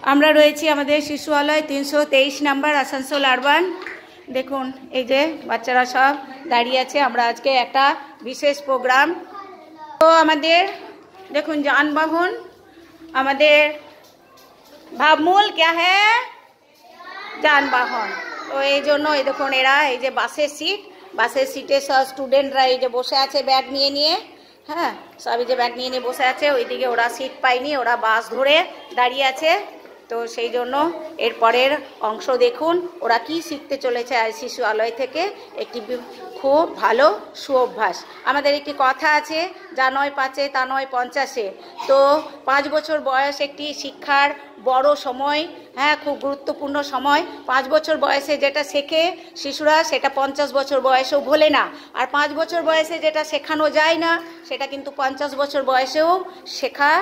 আমরা রয়েছি আমাদের শিশুআলয় 323 নাম্বার আসানসোল আরবান। দেখুন এই যে বাচ্চারা সব দাঁড়িয়ে আছে। আমরা আজকে একটা বিশেষ প্রোগ্রাম। তো আমাদের দেখুন যানবাহন, আমাদের ভাবমূল क्या है যানবাহন। তো এই জন্য এই দেখুন এরা এই যে বাসের সিটে সব স্টুডেন্টরা এই যে বসে আছে ব্যাগ নিয়ে নিয়ে। হ্যাঁ, সব এই যে ব্যাগ নিয়ে নিয়ে বসে আছে। ওইদিকে ওরা সিট পায়নি, ওরা বাস ধরে দাঁড়িয়ে আছে। তো সেই জন্য এর পরের অংশ দেখুন ওরা কি শিখতে চলেছে আজ শিশু আলয় থেকে। একটি খুব ভালো সুঅভ্যাস। আমাদের একটি কথা আছে, যা নয় 5 তা নয় 50। তো 5 বছর বয়স একটি শিক্ষার বড় সময়। হ্যাঁ, খুব গুরুত্বপূর্ণ সময়। 5 বছর বয়সে যেটা শেখে শিশুরা সেটা 50 বছর বয়সেও ভোলে না। আর 5 বছর বয়সে যেটা শেখানো যায় না সেটা কিন্তু 50 বছর বয়সেও শেখা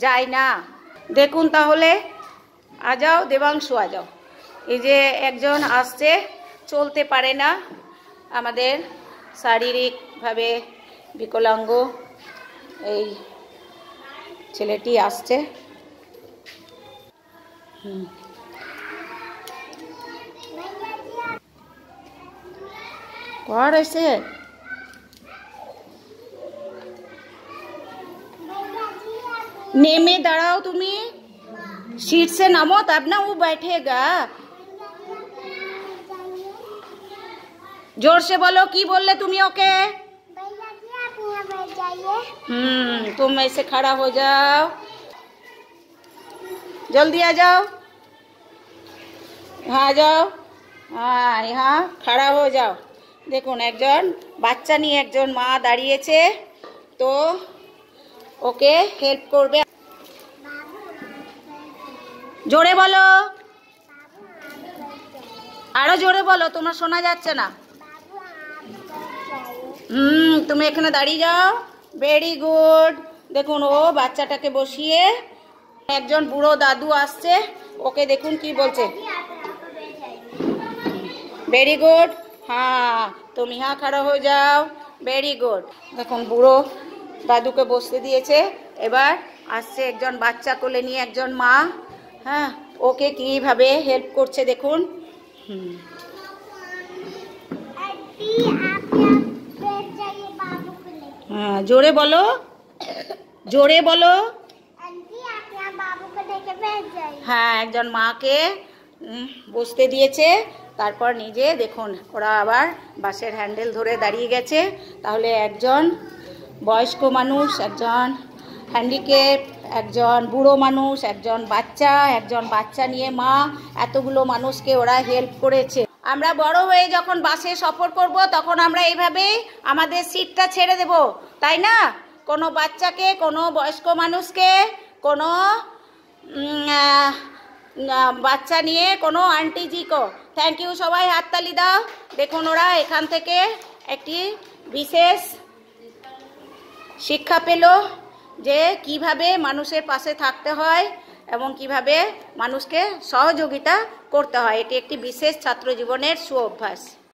যায় না। দেখুন তাহলে, आ जाओ देवांशु आ जाओ। এই যে একজন আসছে, চলতে পারে না, আমাদের শারীরিকভাবে বিকলাঙ্গ এই ছেলেটি আসছে। কর এসে নেমে দাঁড়াও, তুমি सीट से नामो तब ना वो बैठेगा। जोर से बोलो, की बोल ले तुम्हें ओके। तुम ऐसे खड़ा हो जाओ, जल्दी आ जाओ। यहाँ आ जाओ, हाँ यहाँ खड़ा हो जाओ। देखुन একজন বাচ্চা নিয়ে একজন মা দাঁড়িয়েছে, তো ওকে হেল্প করবে। জোরে বলো, আরো জোরে বলো, তোমরা শোনা যাচ্ছে না। তুমি এখানে দাঁড়িয়ে যাও। Very good. দেখুন ও বাচ্চাটাকে বসিয়ে, একজন বুড়ো দাদু আসছে, ওকে দেখুন কি বলছে। ভেরি গুড, हाँ तुम यहाँ खड़ा हो जाओ। Very good. দেখুন বুড়ো দাদুকে বসতে দিয়েছে। এবার আসছে একজন বাচ্চা কোলে নিয়ে একজন মা। হ্যাঁ, ওকে কিভাবে হেল্প করছে দেখুন। হ্যাঁ, জোরে বলো, জোরে বলো। হ্যাঁ, একজন মাকে বসতে দিয়েছে, তারপর নিজে দেখুন ওরা আবার বাসের হ্যান্ডেল ধরে দাঁড়িয়ে গেছে। তাহলে একজন বয়স্ক মানুষ, একজন হ্যান্ডিক্যাপ, একজন বুড়ো মানুষ, একজন বাচ্চা নিয়ে মা, এতগুলো মানুষকে ওরা হেল্প করেছে। আমরা বড় হয়ে যখন বাসে সফর করব তখন আমরা এইভাবেই আমাদের সিটটা ছেড়ে দেব, তাই না? কোনো বাচ্চাকে, কোনো বয়স্ক মানুষকে, কোনো বাচ্চা নিয়ে কোনো আন্টিজিকে থ্যাংক ইউ। সবাই হাততালি দাও। দেখুন ওরা এখান থেকে একটি বিশেষ শিক্ষা পেল যে কিভাবে মানুষের পাশে থাকতে হয় এবং কিভাবে মানুষকে সহযোগিতা করতে হয়। এটি একটি বিশেষ ছাত্র জীবনের সুঅভ্যাস।